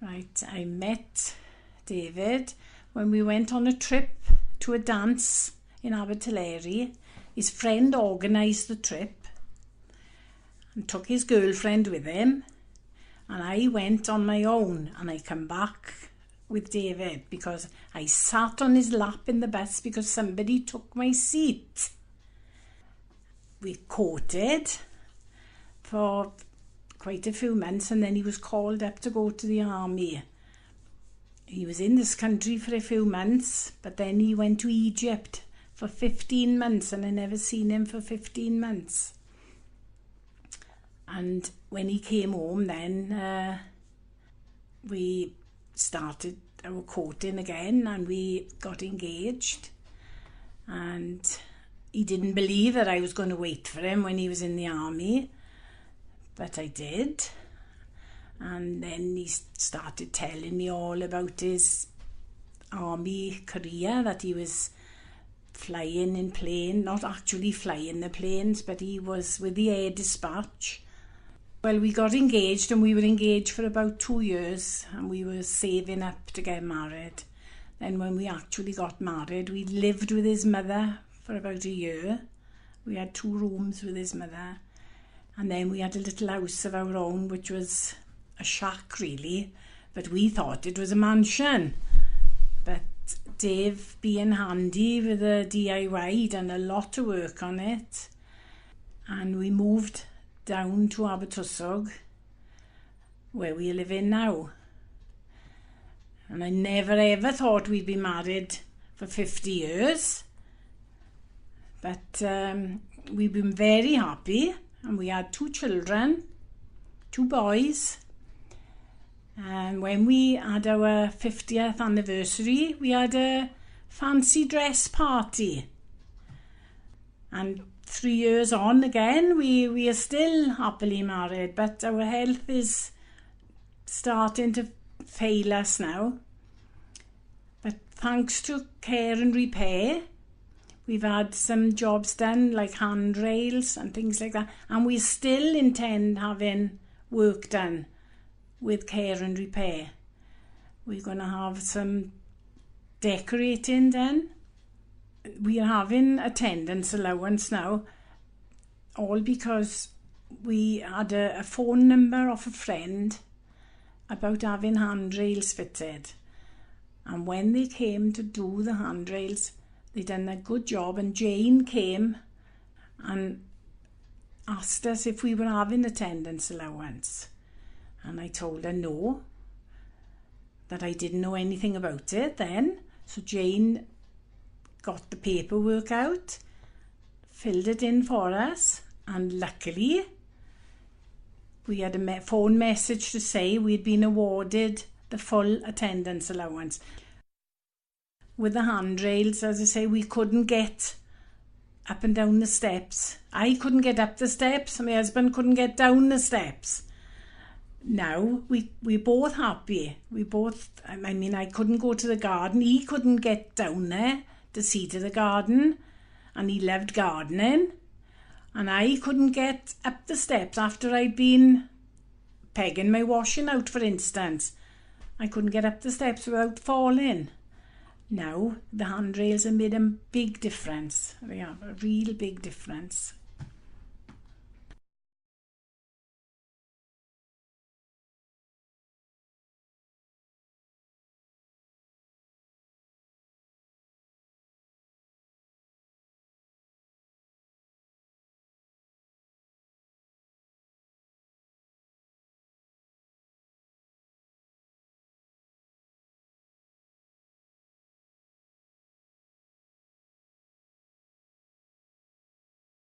Right, I met David when we went on a trip to a dance in Caerphilly. His friend organised the trip and took his girlfriend with him, and I went on my own, and I come back with David because I sat on his lap in the bus because somebody took my seat. We courted for quite a few months, and then he was called up to go to the army. He was in this country for a few months, but then he went to Egypt for 15 months, and I never seen him for 15 months. And when he came home then, we started our courting again, and we got engaged. And he didn't believe that I was going to wait for him when he was in the army, but I did. And then he started telling me all about his army career, that he was flying in plane, not actually flying the planes, but he was with the air dispatch. Well, we got engaged, and we were engaged for about 2 years, and we were saving up to get married. Then when we actually got married, we lived with his mother for about a year. We had 2 rooms with his mother. And then we had a little house of our own, which was a shack really, but we thought it was a mansion. But Dave, being handy with the DIY, done a lot of work on it. And we moved down to Abertwysog, where we live in now. And I never ever thought we'd be married for 50 years. But we've been very happy. And we had 2 children, 2 boys. And when we had our 50th anniversary, we had a fancy dress party. And 3 years on again, we are still happily married, but our health is starting to fail us now. But thanks to care and repair, we've had some jobs done, like handrails and things like that. And we still intend having work done with care and repair. We're going to have some decorating done. We are having attendance allowance now, all because we had a phone number of a friend about having handrails fitted. And when they came to do the handrails, they done a good job, and Jane came and asked us if we were having attendance allowance. And I told her no, that I didn't know anything about it then. So Jane got the paperwork out, filled it in for us, and luckily we had a phone message to say we'd been awarded the full attendance allowance. With the handrails, as I say, we couldn't get up and down the steps. I couldn't get up the steps, and my husband couldn't get down the steps. Now, we're both happy. I couldn't go to the garden. He couldn't get down there to see to the garden, and he loved gardening. And I couldn't get up the steps after I'd been pegging my washing out, for instance. I couldn't get up the steps without falling. Now, the handrails have made a big difference. They have a real big difference.